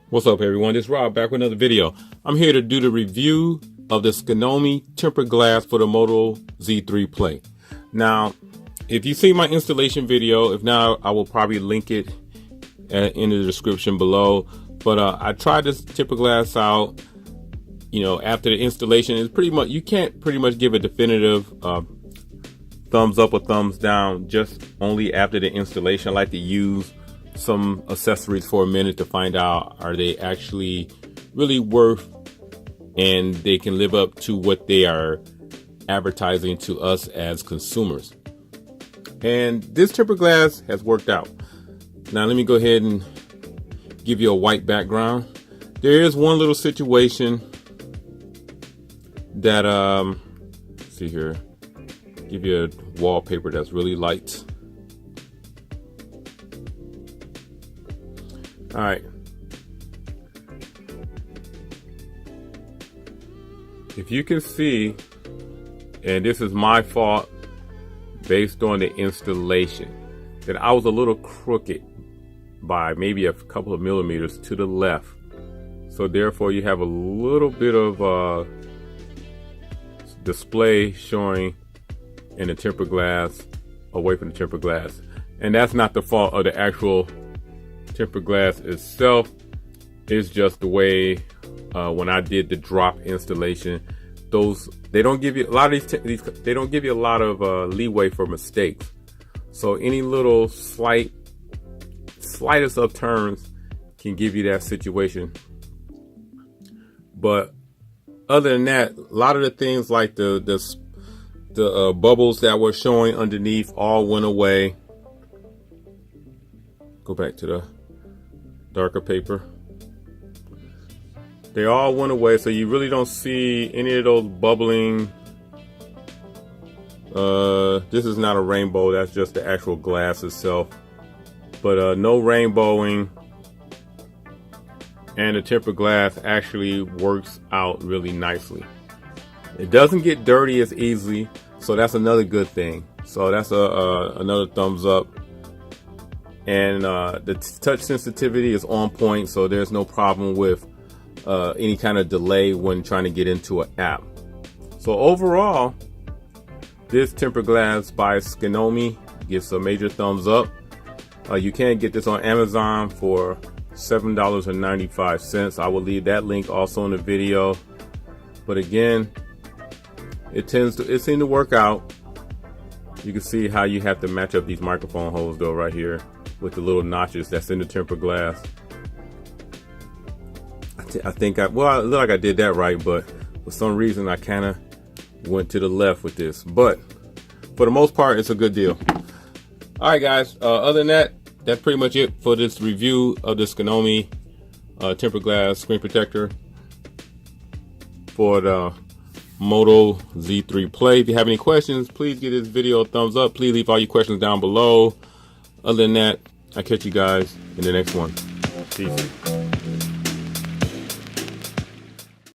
What's up, everyone? This is Rob back with another video. I'm here to do the review of the Skinomi Temper Glass for the Moto Z3 Play. Now, if you see my installation video, if not, I will probably link it in the description below. But I tried this temper glass out. You know, after the installation, it's pretty much, you can't pretty much give a definitive thumbs up or thumbs down just only after the installation. I like to use some accessories for a minute to find out, are they actually really worth and they can live up to what they are advertising to us as consumers. And this temper glass has worked out. Now let me go ahead and give you a white background. There is one little situation that see here, give you a wallpaper that's really light. All right. If you can see, and this is my fault based on the installation, that I was a little crooked by maybe a couple of millimeters to the left. So therefore you have a little bit of display showing in the temper glass away from the temper glass. And that's not the fault of the actual temper glass itself. Is just the way when I did the drop installation, they don't give you a lot of these they don't give you a lot of leeway for mistakes. So any little slightest of turns can give you that situation. But other than that, a lot of the things like the bubbles that were showing underneath all went away. Go back to the darker paper. They all went away, so you really don't see any of those bubbling. This is not a rainbow, that's just the actual glass itself. But no rainbowing. And the temper glass actually works out really nicely. It doesn't get dirty as easily, so that's another good thing. So that's another thumbs up. And the touch sensitivity is on point, so there's no problem with any kind of delay when trying to get into an app. So overall, this temper glass by Skinomi gets a major thumbs up. You can get this on Amazon for $7.95. I will leave that link also in the video. But again, it seemed to work out. You can see how you have to match up these microphone holes though right here with the little notches that's in the temper glass. I think it looked like I did that right, but for some reason I kind of went to the left with this. But for the most part, it's a good deal. All right, guys. Other than that, that's pretty much it for this review of the Skinomi temper glass screen protector for the Moto Z3 Play. If you have any questions, please give this video a thumbs up. Please leave all your questions down below. Other than that, I'll catch you guys in the next one. Peace.